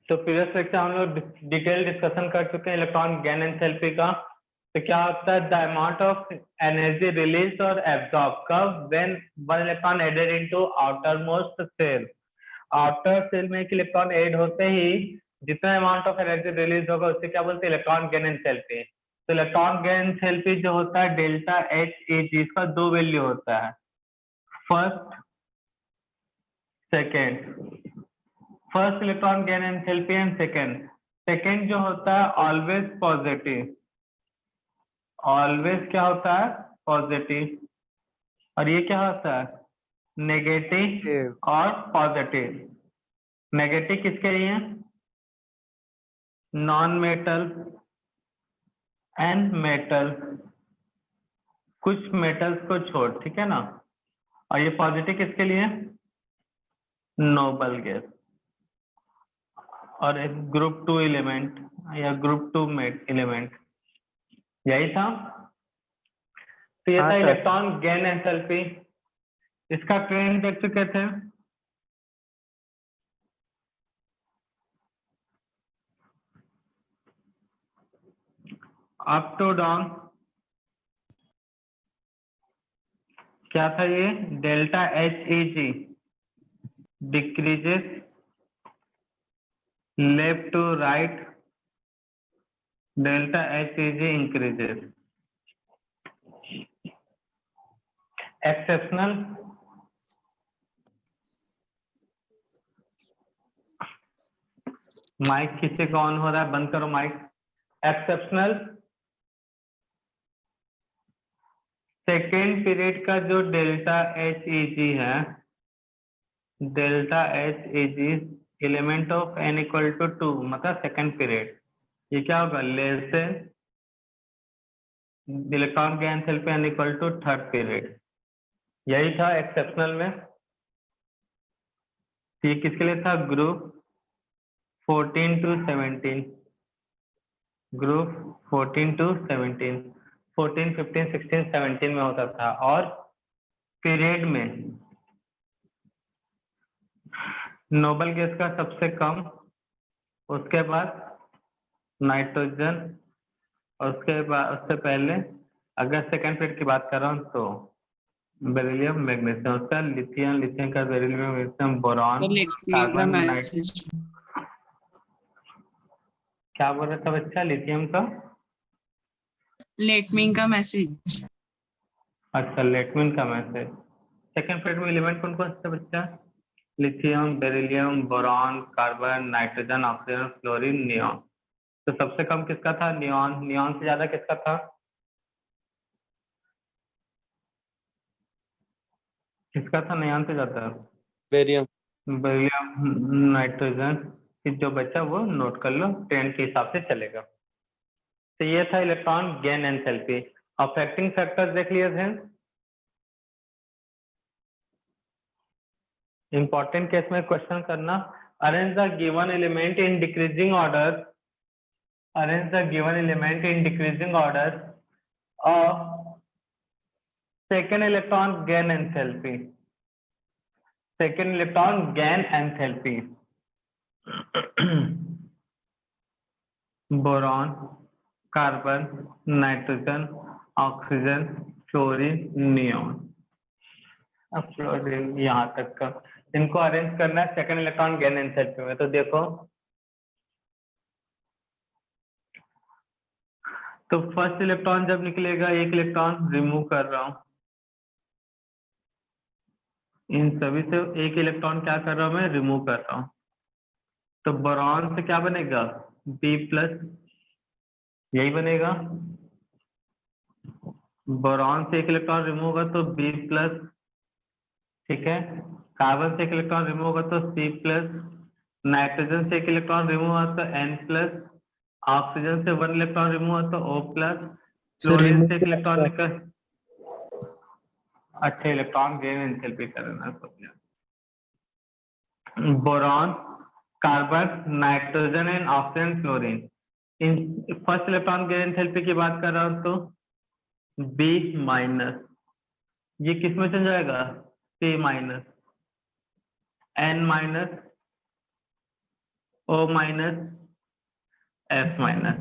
तो previous lecture हम लोग डिटेल डिस्कशन कर चुके हैं इलेक्ट्रॉन गेन एंथैल्पी का। तो क्या होता है, the amount of energy release और एब्जॉर्ब कब when one electron added into outermost shell. Outer shell में एक इलेक्ट्रॉन ऐड होते ही जितना अमाउंट ऑफ एनर्जी रिलीज होगा उससे क्या बोलते हैं, इलेक्ट्रॉन गेन एंथैल्पी। तो इलेक्ट्रॉन गेन एंथैल्पी जो होता है डेल्टा एच ए जी, इसका दो वैल्यू होता है, first second. First electron gain enthalpy and second जो होता है ऑलवेज पॉजिटिव, ऑलवेज क्या होता है, पॉजिटिव। और ये क्या होता है, नेगेटिव और पॉजिटिव। नेगेटिव किसके लिए, नॉन मेटल एंड मेटल, कुछ मेटल्स को छोड़, ठीक है ना। और ये पॉजिटिव किसके लिए, नोबल गैस और एक ग्रुप 2 एलिमेंट या ग्रुप 2 एलिमेंट, यही था। तो ये था इलेक्ट्रॉन गेन एंथैल्पी। इसका ट्रेंड देख चुके थे, अप टू डाउन। क्या था ये, delta H E G decreases, left to right delta H E G increases. Exceptional, mike किसी का ऑन हो रहा है, बंद करो माइक। एक्सेप्शनल, सेकेंड पीरियड का जो डेल्टा एच ई जी है, delta H A G element of N equal to 2, मतलब सेकेंड पीरियड, ये क्या होगा, less than electron gain enthalpy N equal to third period. यही था एक्सेप्शनल में। ये किसके लिए था, ग्रुप 14 टू 17, ग्रुप 14 टू 17, 14 15 16 17 में होता था। और पीरियड में नोबल गैस का सबसे कम, उसके बाद नाइट्रोजन, और उसके बाद उससे पहले अगर सेकेंड पीरियड की बात कर रहा हूँ तो बेरिलियम मैग्नीशियम, उसका लिथियम, लिथियम का beryllium magnesium boron carbon nitrogen. क्या बोल रहा था बच्चा, लिथियम का, लेटमिंग का मैसेज। अच्छा लेटमिन का मैसेज। सेकेंड पीरियड में एलिमेंट कौन कौन से बच्चा, lithium, beryllium, boron, carbon, nitrogen, oxygen, fluorine, neon. तो सबसे कम किसका था, नियॉन। नियॉन से ज्यादा किसका था, किसका था नियॉन से ज्यादा, बेरियम। Beryllium, nitrogen. जो बच्चा वो नोट कर लो, ट्रेंड के हिसाब से चलेगा। तो ये था electron gain enthalpy. Affecting factors देख लिए थे, इंपॉर्टेंट केस में क्वेश्चन करना। Arrange the given element in decreasing order, arrange the given element in decreasing order of second electron gain enthalpy, second electron gain enthalpy. Boron, carbon, nitrogen, oxygen, fluorine, neon. अब fluorine यहाँ तक का, इनको arrange करना है second electron gain enthalpy में। तो देखो, तो फर्स्ट इलेक्ट्रॉन जब निकलेगा, एक इलेक्ट्रॉन रिमूव कर रहा हूं, इन सभी से एक इलेक्ट्रॉन क्या कर रहा हूं मैं, रिमूव कर रहा हूं। तो बोरॉन से क्या बनेगा, बी प्लस, यही बनेगा। बोरॉन से एक इलेक्ट्रॉन रिमूव होगा तो बी प्लस, ठीक है। कार्बन से एक इलेक्ट्रॉन रिमूव होगा तो सी प्लस, नाइट्रोजन से एक इलेक्ट्रॉन रिमूव हुआ तो एन प्लस, ऑक्सीजन से वन इलेक्ट्रॉन रिमूव हुआ तो ओ प्लस, फ्लोरीन से एक इलेक्ट्रॉन निकल, अच्छे इलेक्ट्रॉन गेन एंथैल्पी करना सोचना। Boron, carbon, nitrogen and oxygen, fluorine, in first electron gain enthalpy की बात कर रहा हूं तो बी माइनस, ये किस में चल जाएगा, C minus, N minus, O minus F minus.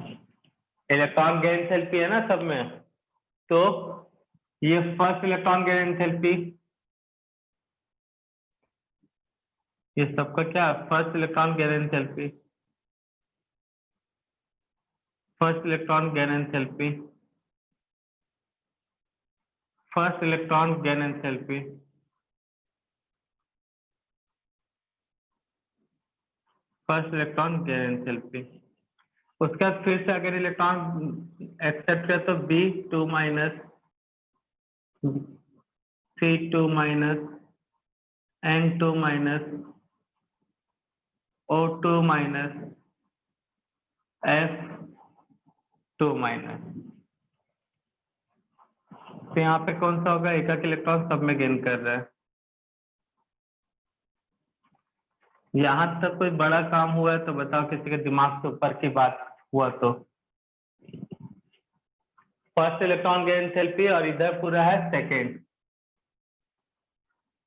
Electron gain enthalpy है ना सब में, तो ये फर्स्ट इलेक्ट्रॉन गेन एंथैल्पी, ये सबका क्या, first electron gain enthalpy, first electron gain enthalpy, first electron gain enthalpy, first electron gain enthalpy. उसके बाद फिर से अगर इलेक्ट्रॉन एक्सेप्ट किया तो B2 minus C2 minus N2 minus O2 minus F2 minus. तो यहाँ पे कौन सा होगा, एक इलेक्ट्रॉन सब में गेन कर रहा है। यहाँ तक कोई बड़ा काम हुआ है तो बताओ, किसी के दिमाग से ऊपर की बात हुआ तो। फर्स्ट इलेक्ट्रॉन गेन एंथैल्पी और इधर पूरा है सेकेंड,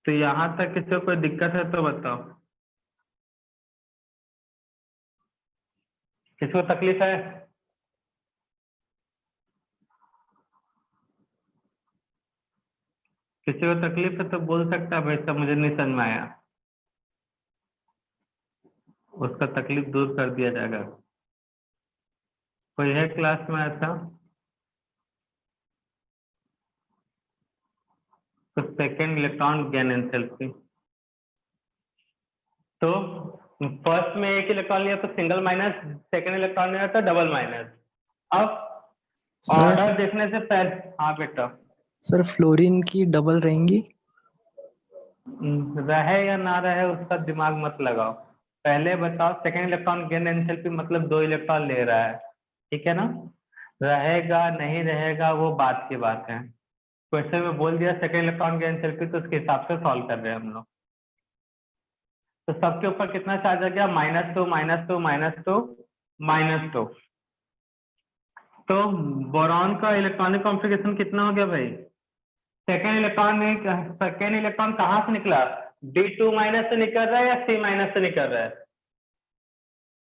तो यहाँ तक किसी को कोई दिक्कत है तो बताओ, किसी को तकलीफ है? किसी को तकलीफ है तो बोल सकता है, भाई सब मुझे नहीं समझ में आया, उसका तकलीफ दूर कर दिया जाएगा। कोई है क्लास में ऐसा? तो सेकेंड इलेक्ट्रॉन गेन एंथैल्पी, तो फर्स्ट में एक इलेक्ट्रॉन लिया तो सिंगल माइनस, सेकेंड इलेक्ट्रॉन लिया तो डबल माइनस। अब ऑर्डर देखने से पहले, हाँ बेटा। सर फ्लोरीन की डबल रहेंगी? रहे या ना रहे उसका दिमाग मत लगाओ, पहले बताओ सेकेंड इलेक्ट्रॉन गेन एंथैल्पी मतलब 2 इलेक्ट्रॉन ले रहा है, ठीक है ना। रहेगा नहीं रहेगा वो बात की बात है। क्वेश्चन में बोल दिया सेकेंड इलेक्ट्रॉन गेन एंथैल्पी, तो उसके हिसाब से सॉल्व कर रहे हैं हम लोग। तो सबके ऊपर कितना चार्ज आ गया, -2 -2 -2 -2। तो बोरॉन का इलेक्ट्रॉनिक कॉन्फ़िगरेशन कितना हो गया भाई? सेकेंड इलेक्ट्रॉन कहाँ से निकला, B2 माइनस से निकल रहा है या C माइनस से निकल रहा है?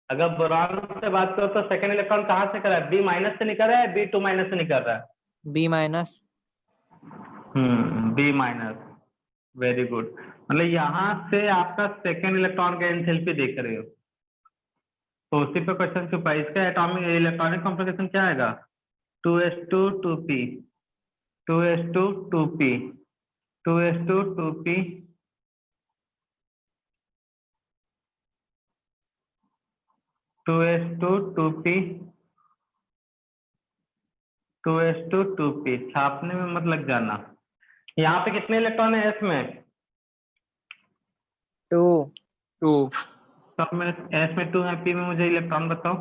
अगर बोरॉन से बात करो तो सेकेंड इलेक्ट्रॉन कहाँ से निकल रहा है, B माइनस से निकल रहा है, B2 माइनस से निकल रहा है? B minus. B minus, very good. मतलब यहाँ से आपका सेकेंड इलेक्ट्रॉन का एंथैल्पी देख रहे हो, तो उसी पे क्वेश्चन छुपा है। इसका एटॉमिक इलेक्ट्रॉनिक कॉन्फ़िगरेशन क्या आएगा, 2s2 2p 2s2 2p 2s2 2p 2s2 2p 2s2 2p। छापने में मत लग जाना। यहाँ पे कितने इलेक्ट्रॉन है एस में? 2 सब में एस में 2 है, पी में मुझे इलेक्ट्रॉन बताओ,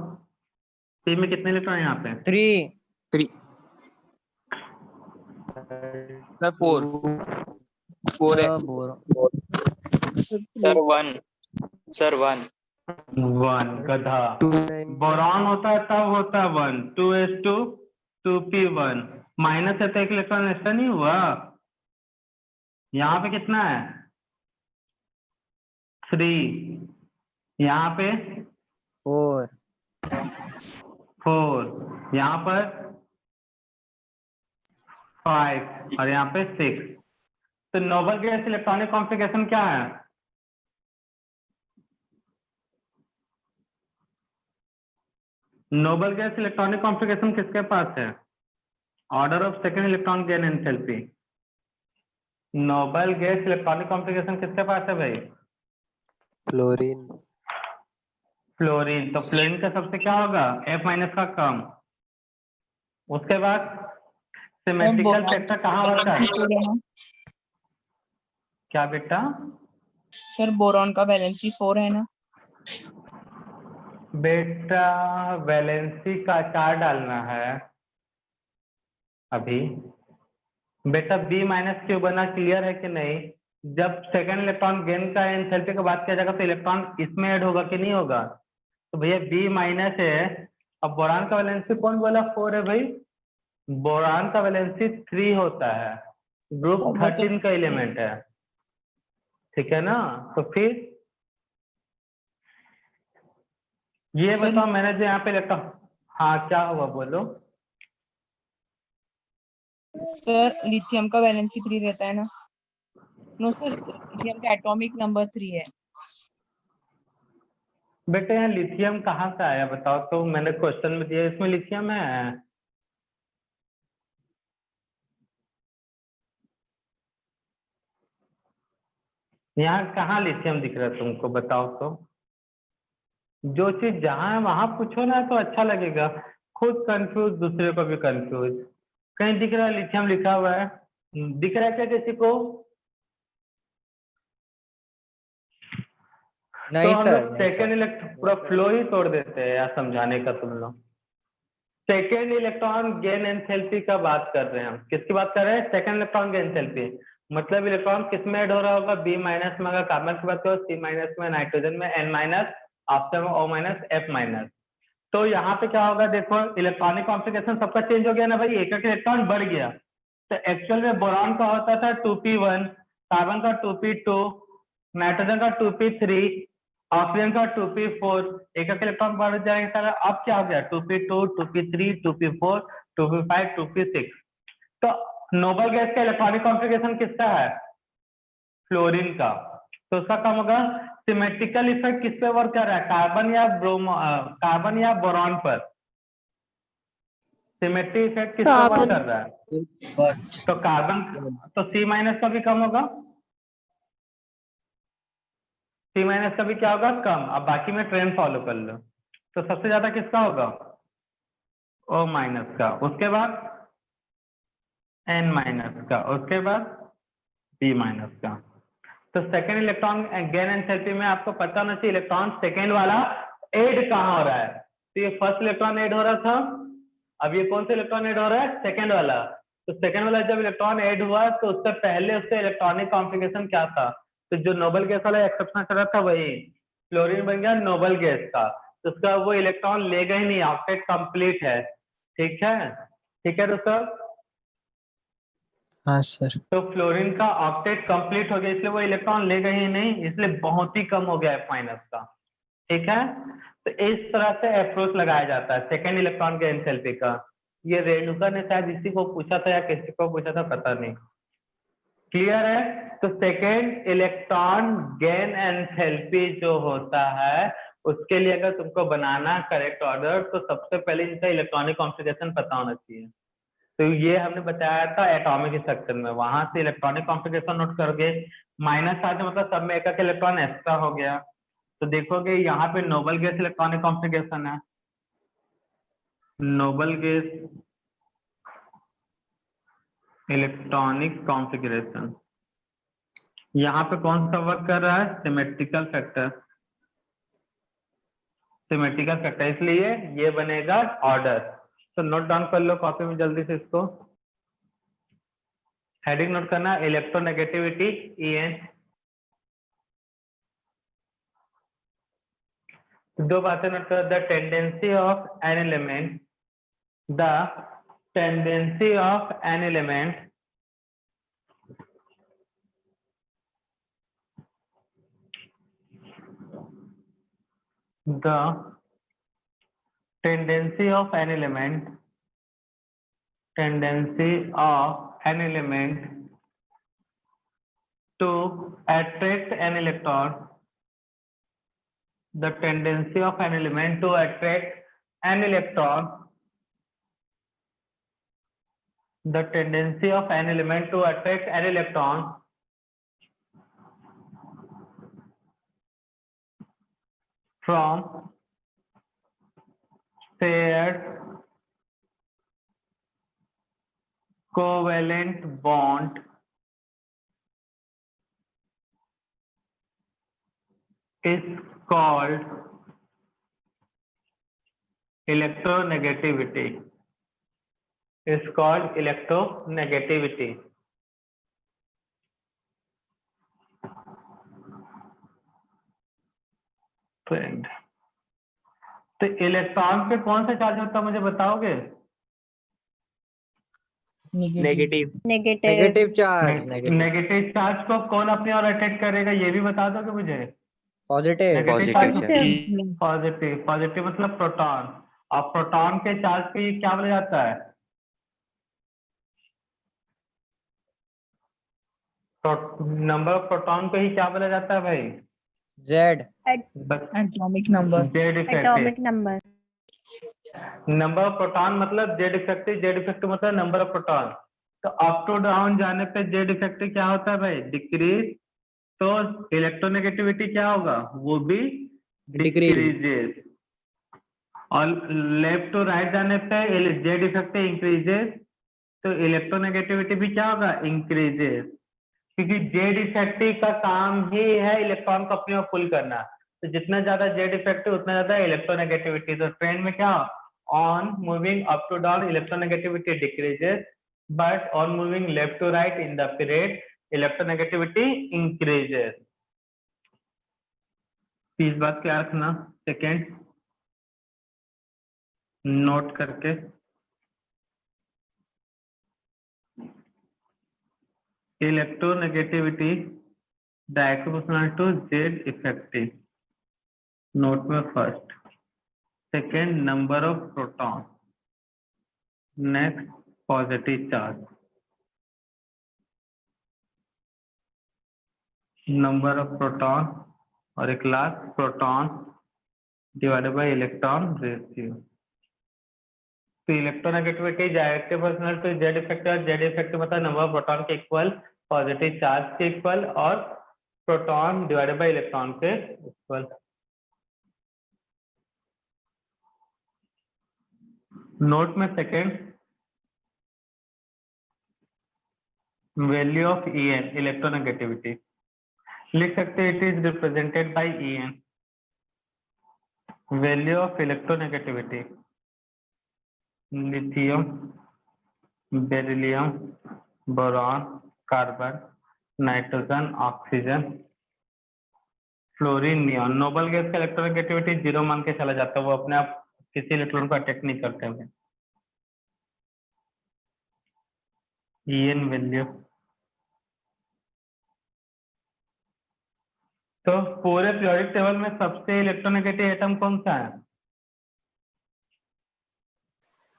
पी में कितने इलेक्ट्रॉन है यहाँ पे? 3 सर 4 है सर 1 सर 1 1 गधा। बोरॉन होता है तब होता है 1, 2s2 2p1 माइनस है तो एक इलेक्ट्रॉन एक्स्ट्रा नहीं हुआ। यहाँ पे कितना है, 3, यहाँ पे 4, यहाँ पर 5 और यहाँ पे 6। तो नोबल गैस इलेक्ट्रॉनिक कॉन्फ़िगरेशन क्या है? नोबल गैस इलेक्ट्रॉनिक कॉन्फ़िगरेशन किसके पास है, order of second electron gain enthalpy. Noble gas electronic configuration किसके पास है भाई? फ्लोरीन। फ्लोरीन। तो फ्लोरीन का सबसे क्या होगा, F माइनस का कम। उसके बाद सिमेट्रिकल फैक्टर कहाँ होता है? क्या बेटा? सर बोरॉन का वैलेंसी 4 है ना? बेटा वैलेंसी का 4 डालना है अभी। बेटा B माइनस क्यों बना, क्लियर है कि नहीं? जब सेकेंड इलेक्ट्रॉन गेन का एंथैल्पी का बात किया जाएगा तो इलेक्ट्रॉन इसमें ऐड होगा कि नहीं होगा? तो भैया B माइनस है। अब बोरान का वैलेंसी कौन बोला 4 है भाई? बोरान का वैलेंसी 3 होता है, ग्रुप 13 का एलिमेंट है, ठीक है ना। तो फिर ये सर- बताओ मैंने जो यहाँ पे लिखा, हाँ क्या हुआ बोलो। सर लिथियम का वैलेंसी 3 रहता है ना? नो सर, लिथियम का एटॉमिक नंबर 3 है। बेटे यहाँ लिथियम कहाँ से आया बताओ तो, मैंने क्वेश्चन में दिया इसमें लिथियम है। यहाँ कहाँ लिथियम दिख रहा है तुमको बताओ तो। जो चीज जहाँ है वहां पूछो ना तो अच्छा लगेगा, खुद कंफ्यूज दूसरे को भी कंफ्यूज। कहीं दिख रहा है लिथियम लिखा हुआ है? दिख रहा है क्या किसी को? तो नहीं हम सर, लोग नहीं सेकेंड सर। इलेक्ट्रॉन पूरा फ्लो ही तोड़ देते हैं यार समझाने का तुम लोग। सेकेंड इलेक्ट्रॉन गेन एंथैल्पी का बात कर रहे हैं हम, किसकी बात कर रहे हैं? सेकेंड इलेक्ट्रॉन गेन एंथैल्पी, मतलब इलेक्ट्रॉन किस में ऐड हो रहा होगा? बी माइनस में अगर कार्बन की बात करो, सी माइनस में नाइट्रोजन में, एन माइनस, ऑक्सीजन में ओ माइनस, एफ माइनस। तो यहाँ पे क्या होगा देखो, इलेक्ट्रॉनिक कॉन्फ़िगरेशन सबका चेंज हो गया ना भाई, एक एक इलेक्ट्रॉन बढ़ गया। तो एक्चुअल में बोरॉन का होता था 2p1, कार्बन का 2p2, नाइट्रोजन का 2p3, ऑक्सीजन का 2p4, एक एक इलेक्ट्रॉन बढ़ जाएगा। अब क्या हो गया? 2p2, 2p3, 2p4, 2p5, 2p6। तो नोबल गैस का इलेक्ट्रॉनिक कॉन्फ़िगरेशन किसका है? फ्लोरीन का। तो उसका कम होगा। सिमेट्रिकल इफेक्ट किस पे वर्क कर रहा है? कार्बन या कार्बन या बोरॉन पर? सिमेट्री इफेक्ट किस पे वर्क कर रहा है? तो कार्बन, तो सी माइनस का भी कम होगा, सी माइनस का भी क्या होगा? कम। अब बाकी में ट्रेंड फॉलो कर लो। तो सबसे ज्यादा किसका होगा? ओ माइनस का, उसके बाद एन माइनस का, उसके बाद बी माइनस का। तो सेकेंड इलेक्ट्रॉन गेन एंथैल्पी में आपको पता होना चाहिए इलेक्ट्रॉन सेकेंड वाला ऐड कहाँ हो रहा है। तो ये फर्स्ट इलेक्ट्रॉन ऐड हो रहा था, अब ये कौन सा इलेक्ट्रॉन ऐड हो रहा है? सेकेंड वाला। तो सेकेंड वाला जब इलेक्ट्रॉन ऐड हुआ तो उससे पहले उससे इलेक्ट्रॉनिक कॉन्फ़िगरेशन क्या था? तो जो नोबल गैस वाला एक्सेप्शन चल रहा था वही फ्लोरीन बन गया नोबल गैस का। तो उसका वो इलेक्ट्रॉन लेगा ही नहीं, ऑक्टेट कंप्लीट है। ठीक है, ठीक है दोस्तों। हाँ सर। तो फ्लोरीन का ऑक्टेट कंप्लीट हो गया, इसलिए वो इलेक्ट्रॉन लेगा ही नहीं, इसलिए बहुत ही कम हो गया एफ माइनस का। ठीक है, तो इस तरह से अप्रोच लगाया जाता है सेकेंड इलेक्ट्रॉन के एंथैल्पी का। ये रेणुका ने शायद इसी को पूछा था या किसी को पूछा था पता नहीं। क्लियर है? तो सेकेंड इलेक्ट्रॉन गेन एंथैल्पी जो होता है उसके लिए अगर तुमको बनाना करेक्ट ऑर्डर, तो सबसे पहले इनका इलेक्ट्रॉनिक कॉन्फ़िगरेशन पता होना चाहिए। तो ये हमने बताया था एटॉमिक स्ट्रक्चर में, वहां से इलेक्ट्रॉनिक कॉन्फ़िगरेशन नोट करोगे। माइनस चार्ज मतलब सब में एक एक इलेक्ट्रॉन एक्स्ट्रा हो गया। तो देखोगे यहाँ पे नोबल गैस इलेक्ट्रॉनिक कॉन्फ़िगरेशन है, नोबल गैस इलेक्ट्रॉनिक कॉन्फ़िगरेशन। यहाँ पे कौन सा वर्क कर रहा है? सिमेट्रिकल फैक्टर, सिमेट्रिकल फैक्टर, इसलिए ये बनेगा ऑर्डर। तो नोट डाउन कर लो कॉपी में जल्दी से इसको। हेडिंग नोट करना, इलेक्ट्रोनेगेटिविटी EN। दो बातें नोट कर, the tendency of an element, the tendency of an element the tendency of an element, tendency of an element to attract an electron, the tendency of an element to attract an electron, the tendency of an element to attract an electron from shared covalent bond is called electronegativity, is called electronegativity। Trend. तो electron पे कौन सा charge होता है मुझे बताओगे? Negative. Negative charge, negative. Negative charge को कौन अपनी ओर अट्रैक्ट करेगा ये भी बता दोगे मुझे? Positive negative Positive. Positive positive मतलब प्रोटॉन। और प्रोटॉन के चार्ज पे ये क्या बोला जाता है? नंबर ऑफ प्रोटॉन पे ही क्या बोला जाता है भाई? Z atomic number. Z effective. Atomic number. Number of proton मतलब जेड इफेक्टिव, जेड इफेक्टिव मतलब नंबर ऑफ प्रोटॉन। तो अप टू डाउन जाने पे जेड इफेक्टिव क्या होता है भाई? डिक्रीज। तो इलेक्ट्रोनेगेटिविटी क्या होगा? वो भी डिक्रीजेस। और लेफ्ट टू राइट जाने पे जेड इफेक्टिव इंक्रीजेस, तो इलेक्ट्रोनेगेटिविटी भी क्या होगा? इंक्रीजेस। क्योंकि जेड इफेक्टिव का काम ही है इलेक्ट्रॉन को अपने आप पुल करना। तो जितना ज्यादा जेड इफेक्टिव उतना ज्यादा इलेक्ट्रोनेगेटिविटी। तो ट्रेंड में क्या? On moving up to down electronegativity decreases, but on moving left to right in the period electronegativity increases. इस बात क्या रखना सेकेंड नोट करके। Electronegativity directly proportional to Z effective. नोट में first, second number of proton, next positive charge, number of proton और एक last proton divided by electron ratio. तो electronegativity directly proportional to Z effective, और Z effective मतलब number of proton के equal, positive charge के equal और proton divided by electron के equal. Note में second value of En electronegativity लिख सकते हैं, it is represented by En। Value of electronegativity lithium, beryllium, boron, carbon, nitrogen, oxygen, fluorine, neon. Noble gas का electronegativity 0 मान के चला जाता है, वो अपने आप किसी इलेक्ट्रॉन को अटैक नहीं करते हुए। En value. तो पूरे पीरियोडिक टेबल में सबसे इलेक्ट्रोनेगेटिव एटम कौन सा है?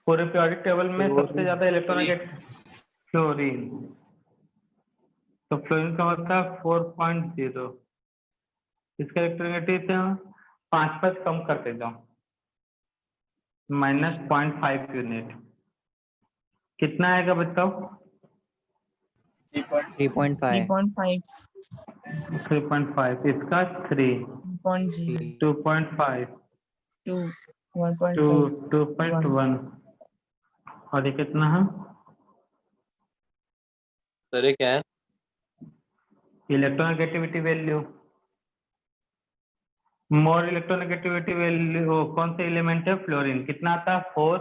पूरे पीरियोडिक टेबल में सबसे ज्यादा इलेक्ट्रोनेगेटिव फ्लोरीन। तो फ्लोरीन का मतलब 4.0। इसका इलेक्ट्रोनेगेटिव से 5 कम करते जाओ, -0.5 यूनिट। कितना आएगा बताओ? 3.5 3.5। इसका 3, 2.5, 2.1 और ये कितना है? सर ये क्या है? Electronegativity value. More electronegativity value कौन से एलिमेंट है? फ्लोरीन। कितना आता है? 4।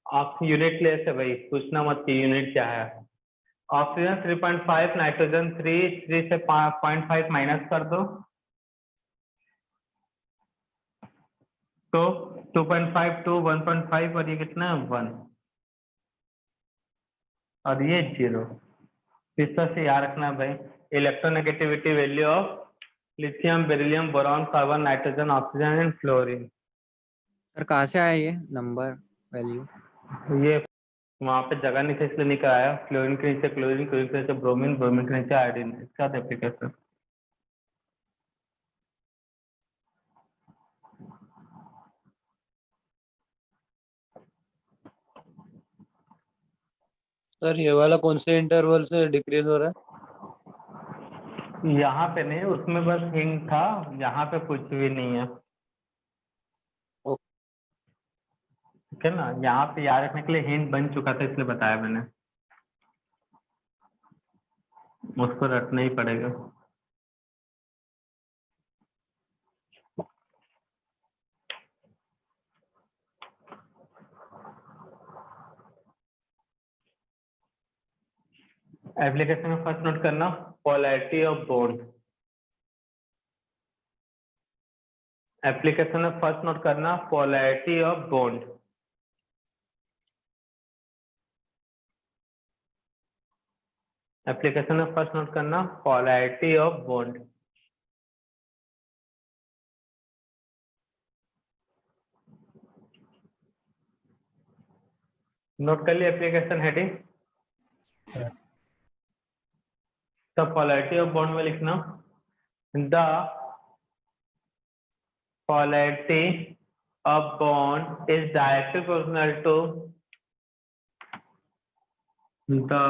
आप यूनिट लेस है भाई, पूछना मत कि यूनिट क्या है। ऑक्सीजन 3.5, नाइट्रोजन 3 से 0.5 माइनस कर दो तो 2.5, 2, 1.5 और ये कितना है? 1 और ये 0। इस तरह से याद रखना भाई, electronegativity value of lithium, beryllium, boron, carbon, nitrogen, oxygen and fluorine. Sir कहाँ से आया ये नंबर वैल्यू? ये वहां पे जगह नहीं थी इसलिए नहीं कराया। फ्लोरीन के नीचे क्लोरीन, क्लोरीन के नीचे ब्रोमीन, ब्रोमीन के नीचे आयोडीन। इसका एप्लीकेशन सर ये वाला कौन से इंटरवल से डिक्रीज हो रहा है? यहाँ पे नहीं, उसमें बस हिंट था, यहाँ पे कुछ भी नहीं है। ठीक है ना, यहाँ पे याद रखने के लिए हिंट बन चुका था इसलिए बताया मैंने, उसको रटना ही पड़ेगा। एप्लीकेशन में फर्स्ट नोट करना पोलैरिटी ऑफ बॉन्ड। एप्लीकेशन में फर्स्ट नोट करना पोलैरिटी ऑफ बॉन्ड। एप्लीकेशन में फर्स्ट नोट करना पोलैरिटी ऑफ बॉन्ड। नोट कर लिया एप्लीकेशन हेडिंग। तो पोलैरिटी ऑफ बॉन्ड में लिखना the polarity of bond is directly proportional to the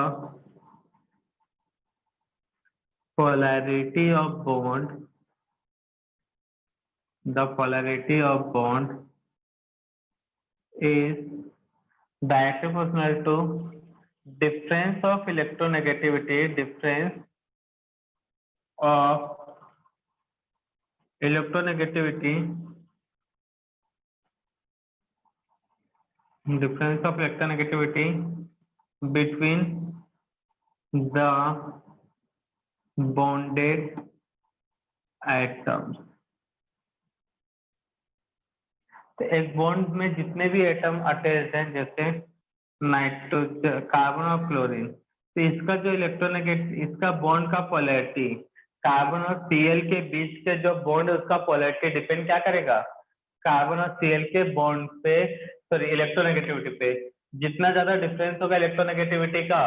polarity of bond. The polarity of bond is directly proportional to difference of electronegativity. Difference of electronegativity. Difference of electronegativity between the bonded atoms. तो एक bond में जितने भी atom attached हैं जैसे nitrogen, carbon और chlorine, तो इसका जो इसका बॉन्ड का पोलैरिटी कार्बन और Cl के बीच के जो बॉन्ड है उसका पोलैरिटी डिपेंड क्या करेगा, कार्बन और Cl के बॉन्ड पे, सॉरी इलेक्ट्रोनेगेटिविटी पे। जितना ज्यादा डिफरेंस होगा इलेक्ट्रोनेगेटिविटी का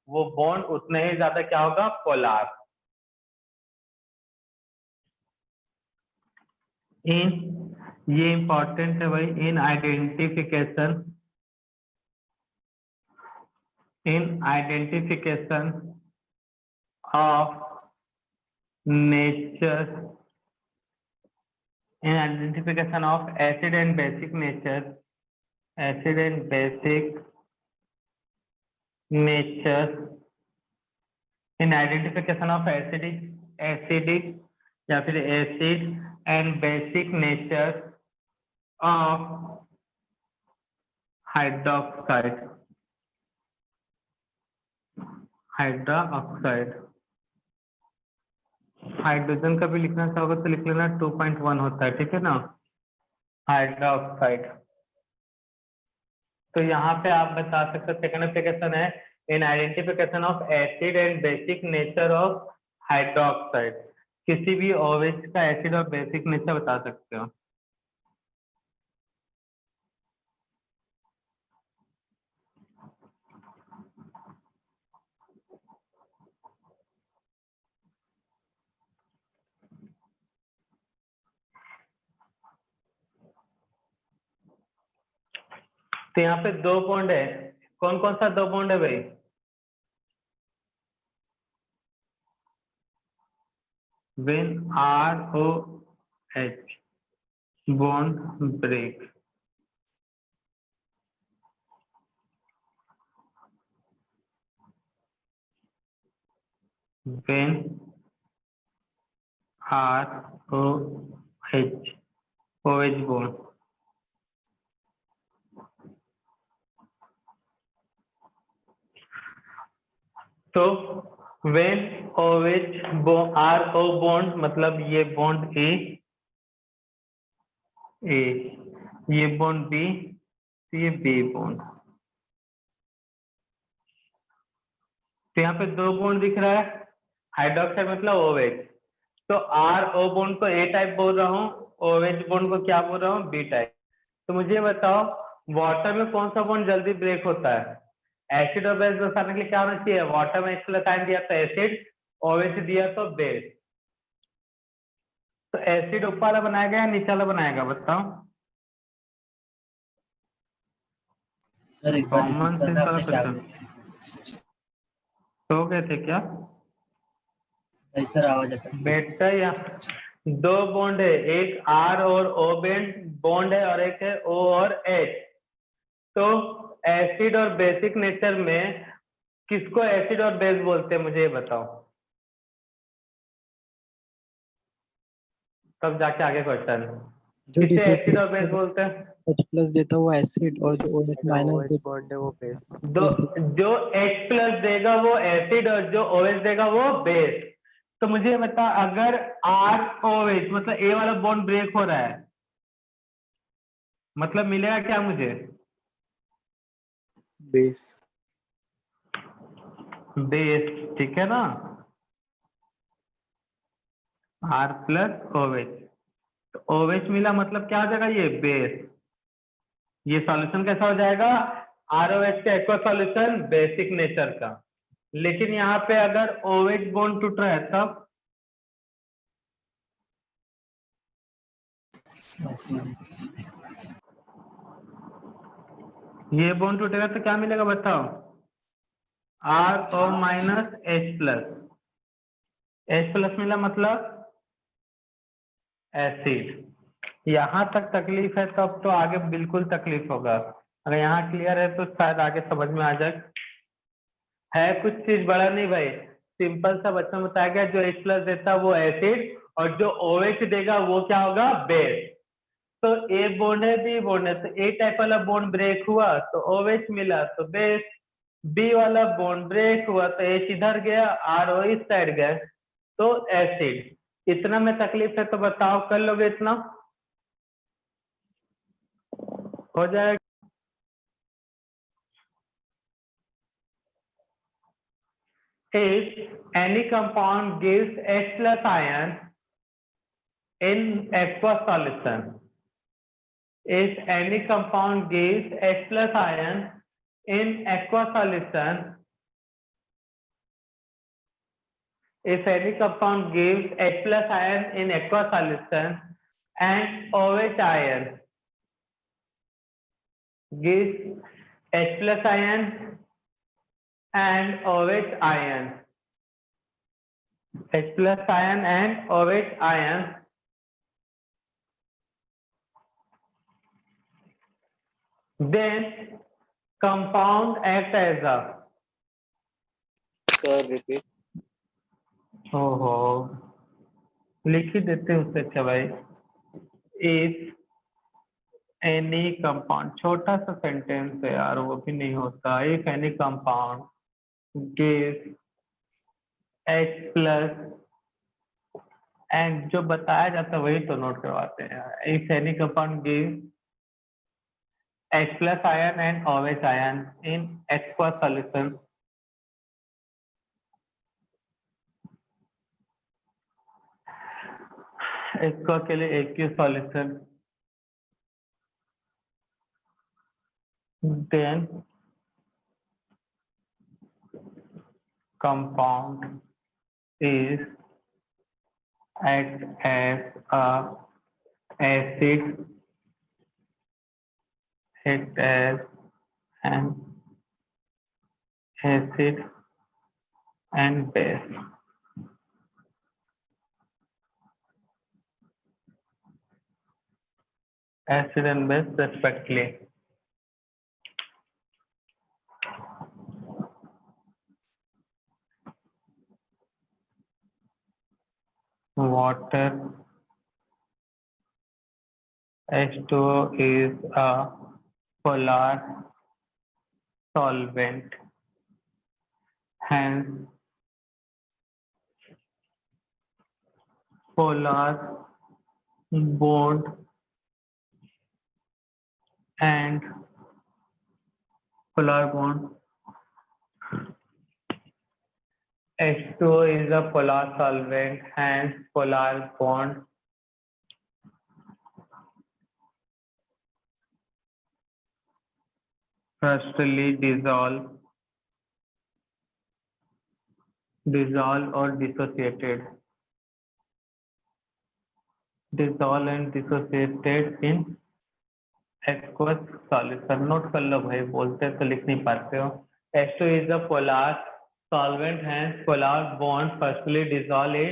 वो बॉन्ड उतना ही ज्यादा क्या होगा, पोलार। ये इंपॉर्टेंट है भाई, in identification of nature, in identification of acid and basic nature, acid and basic nature, in identification of acidic या फिर acid and basic nature of hydroxide, hydrogen का भी लिखना चाहोगे तो लिख लेना 2.1 होता है, ठीक है ना, हाइड्रोक्साइड। तो यहाँ पे आप बता सकते हो सेकंड एप्लीकेशन है in identification of acid and basic nature of hydroxide. किसी भी OH का एसिड और बेसिक नेचर बता सकते हो। तो यहाँ पे दो बॉन्ड है, कौन कौन सा दो बॉन्ड है भाई, when ROH bond break, when OH bond, तो when RO bond मतलब ये बॉन्ड A, ये बॉन्ड B, तो ये B बॉन्ड। तो यहाँ पे दो बॉन्ड दिख रहा है, हाइड्रोक्साइड मतलब OH, तो RO बॉन्ड को A टाइप बोल रहा हूँ, OH बॉन्ड को क्या बोल रहा हूँ, B टाइप। तो मुझे बताओ वाटर में कौन सा बॉन्ड जल्दी ब्रेक होता है, एसिड और बेस दर्शाने के लिए क्या होना चाहिए, वाटर में H साइन दिया तो एसिड, OH दिया तो बेस। तो एसिड ऊपर वाला बनाएगा या नीचे वाला बनाएगा बताओ, कॉमन सेंस वाला क्वेश्चन। सो गए थे क्या सर? आवाज आता है बेटा, यहाँ दो बॉन्ड है, एक R और O बॉन्ड है और एक है O और H। तो एसिड और बेसिक नेचर में किसको एसिड और बेस बोलते हैं मुझे ये बताओ, तब जाके आगे क्वेश्चन। जो किसे एसिड और बेस बोलते हैं, H प्लस देता है वो एसिड और जो OH माइनस देता बॉन्ड है वो बेस। जो H प्लस देगा वो एसिड और जो OH देगा वो बेस। तो मुझे बता, अगर ROH मतलब A वाला बॉन्ड ब्रेक हो रहा है, मतलब मिलेगा क्या मुझे, बेस। बेस, ठीक है ना, R प्लस OH, तो OH मिला मतलब क्या हो जाएगा, ये बेस। ये सॉल्यूशन कैसा हो जाएगा, ROH का एक्वा सॉल्यूशन बेसिक नेचर का, लेकिन यहाँ पे अगर OH बॉन्ड टूट रहा है तब ये बॉन्ड टूटेगा तो क्या मिलेगा बताओ? RO माइनस H प्लस मिला, मतलब एसिड। यहाँ तक तकलीफ है तब तो आगे बिल्कुल तकलीफ होगा। अगर यहाँ क्लियर है तो शायद आगे समझ में आ जाए। है कुछ चीज बड़ा नहीं भाई, सिंपल सा बच्चों में बताया गया, जो H प्लस देता है वो एसिड और जो OH देगा वो क्या होगा? बेस। तो A बॉन्ड है, B बॉन्ड है, तो A टाइप वाला बॉन्ड ब्रेक हुआ तो OH मिला तो बेस, B वाला बॉन्ड ब्रेक हुआ तो H इधर गया, RO इस साइड गया तो एसिड। इतना में तकलीफ है तो बताओ कर लोगे इतना? हो जाएगा। If any compound gives H plus ion in aqueous solution, if any compound gives H plus ion in aqueous solution, if any compound gives H plus ion in aqueous solution and OH ion gives H plus ion and OH ion, H plus ion and OH ion, then compound act as a, Sir, repeat. ओहो लिख ही देते हैं उससे अच्छा भाई। If any compound, छोटा सा sentence है यार, वो भी नहीं होता। If any compound give H plus, and जो बताया जाता है वही तो नोट करवाते हैं। If any compound give H plus ion and OH ion in aqueous solution, aqua के लिए aq solution, then compound is act as a acid, act as an acid and base. Acid and base respectively. Water H2O is a polar solvent, hence polar bond and polar bond. H2O is a polar solvent, hence polar bond firstly dissolve or dissociated, dissolve and dissociated in aqueous solution। Note कर लो भाई, बोलते तो लिख नहीं पाते हो। H2 is a polar solvent, hence polar bond firstly dissolve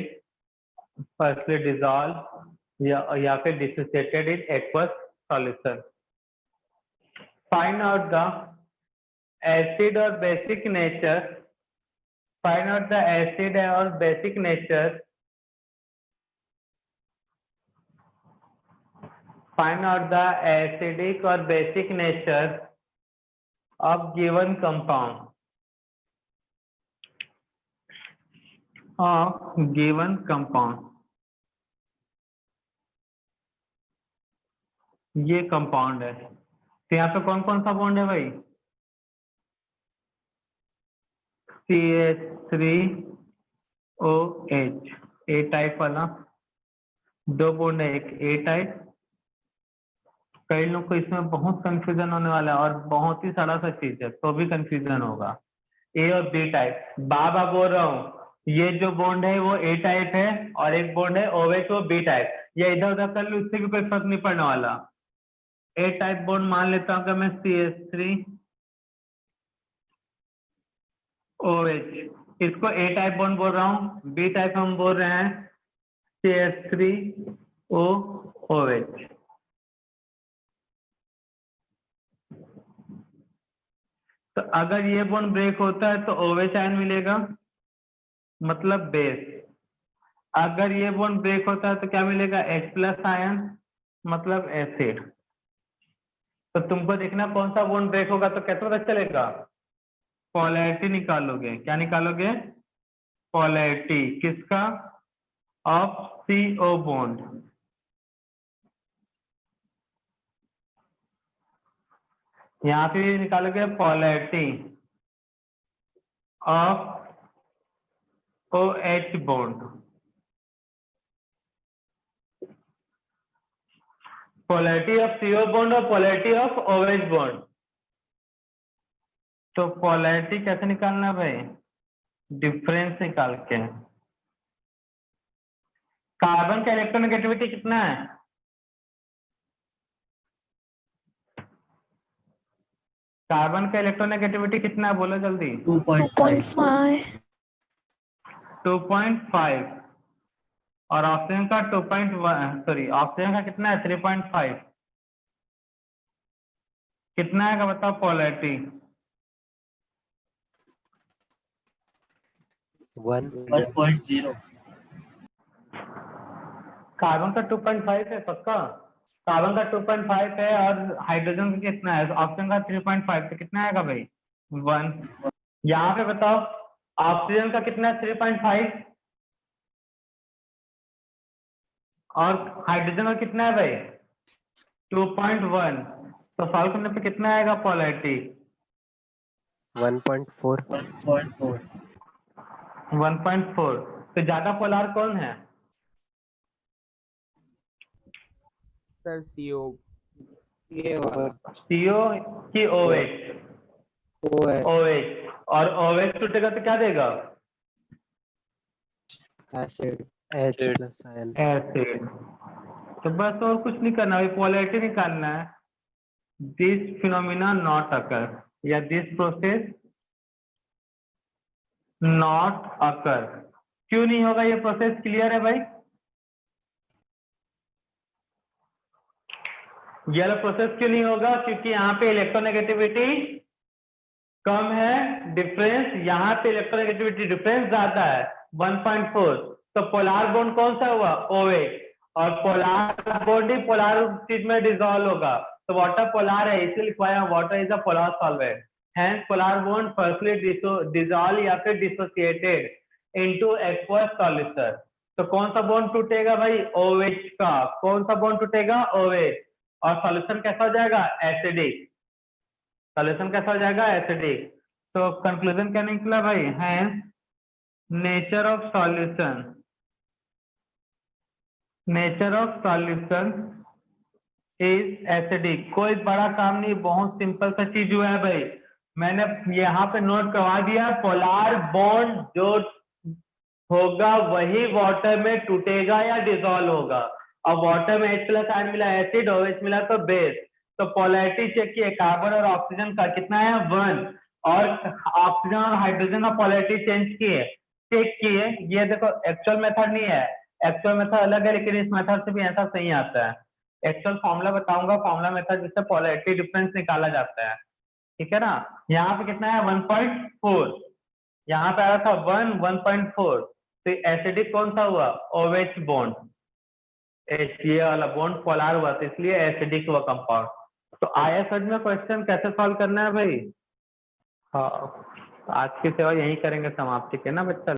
या फिर dissociated in aqueous solution। Find out the acid or basic nature, find out the acid or basic nature, find out the acidic or basic nature of given compound, of given compound। ये compound है तो यहाँ पे कौन कौन सा bond है भाई? CH3OH, ए टाइप वाला, दो बॉन्ड है, एक ए टाइप कई लोग को इसमें बहुत कंफ्यूजन होने वाला है और बहुत ही सारा सा चीज है तो भी कंफ्यूजन होगा। ए और बी टाइप, बाबा बोल रहा हूँ ये जो बॉन्ड है वो ए टाइप है और एक बॉन्ड है OH वो बी टाइप, ये इधर उधर कर लूँ उससे भी कोई फर्क नहीं पड़ने वाला। ए टाइप बॉन्ड मान लेता हूँ कि मैं CH3 OH, इसको ए टाइप बॉन्ड बोल रहा हूँ, बी टाइप हम बोल रहे हैं CH3O OH। तो अगर ये बॉन्ड ब्रेक होता है तो OH आयन मिलेगा मतलब बेस, अगर ये बॉन्ड ब्रेक होता है तो क्या मिलेगा H+ आयन मतलब एसिड। तो तुमको देखना कौन सा बॉन्ड ब्रेक होगा तो कैसे पता चलेगा, पोलैरिटी निकालोगे। क्या निकालोगे, पोलैरिटी किसका, ऑफ CO बॉन्ड। यहाँ पे निकालोगे polarity of OH bond, polarity of CO bond और पोलैरिटी ऑफ OH बॉन्ड। तो पोलैरिटी कैसे निकालना है भाई, डिफरेंस निकाल के। कार्बन का इलेक्ट्रोनेगेटिविटी कितना है, कार्बन का इलेक्ट्रोनेगेटिविटी कितना है बोलो जल्दी, 2.5 2.5 और ऑक्सीजन का 2.1, सॉरी ऑक्सीजन का कितना है 3.5, कितना है का बताओ पोलैरिटी, 1.0 कार्बन का 2.5 है पक्का, कार्बन का 2.5 है और हाइड्रोजन का कितना है, ऑक्सीजन का 3.5, तो कितना आएगा भाई 1। यहाँ पे बताओ ऑक्सीजन का कितना है 3.5 और हाइड्रोजन का कितना है भाई 2.1, तो सॉल्व करने पे कितना आएगा पोलैरिटी 1.4 1.4। तो ज्यादा पोलार कौन है, सर CO। ये और CO की OH, O है OH और OH टूटेगा तो क्या देगा एसिड H+ आयन। एसिड। तो बस और कुछ नहीं करना, पोलैरिटी निकालना है। दिस फिनोमिना नॉट अकर या दिस प्रोसेस नॉट अकर, क्यों नहीं होगा ये प्रोसेस, क्लियर है भाई, ये वाला प्रोसेस क्यों नहीं होगा, क्योंकि यहाँ पे इलेक्ट्रोनेगेटिविटी कम है, डिफरेंस यहाँ पे इलेक्ट्रोनेगेटिविटी डिफरेंस ज्यादा है 1.4, तो पोलार बॉन्ड कौन सा हुआ OH और पोलार बॉन्ड ही पोलार चीज में डिसॉल्व होगा, तो वाटर पोलार है इसलिए लिखवाया water is a polar solvent, hence polar bond firstly dissolve या फिर डिसोसिएटेड इनटू एक्वस सॉल्यूशन। तो कौन सा बॉन्ड टूटेगा भाई OH का, कौन सा बॉन्ड टूटेगा OH और सॉल्यूशन कैसा हो जाएगा एसिडिक, सॉल्यूशन कैसा हो जाएगा एसिडिक। तो कंक्लूजन क्या निकला भाई, hence nature of solution, nature of solution is acidic. कोई बड़ा काम नहीं, बहुत सिंपल सा चीज हुआ है भाई, मैंने यहाँ पे नोट करवा दिया, पोलार बॉन्ड जो होगा वही वाटर में टूटेगा या डिसॉल्व होगा, और वाटर में H+ आयन मिला एसिड, OH मिला तो बेस। तो पोलैरिटी चेक किए, कार्बन और ऑक्सीजन का कितना है 1 और ऑक्सीजन और हाइड्रोजन का पोलैरिटी चेंज किए, चेक किए, ये देखो एक्चुअल मेथड नहीं है, एक्चुअल मेथड अलग है लेकिन इस मेथड से भी ऐसा सही आता है। एक्चुअल फॉर्मूला बताऊंगा, फॉर्मूला मेथड जिससे पोलैरिटी डिफरेंस निकाला जाता है, ठीक है ना। यहाँ पे कितना है 1.4, यहाँ पे आया था 1.4, तो एसिडिक कौन सा हुआ OH बॉन्ड, ये वाला बॉन्ड पोलार हुआ तो इसलिए एसिडिक हुआ कंपाउंड। तो आया समझ में क्वेश्चन कैसे सॉल्व करना है भाई। हाँ, आज की सेवा यही करेंगे समाप्त, ठीक है ना बच्चा।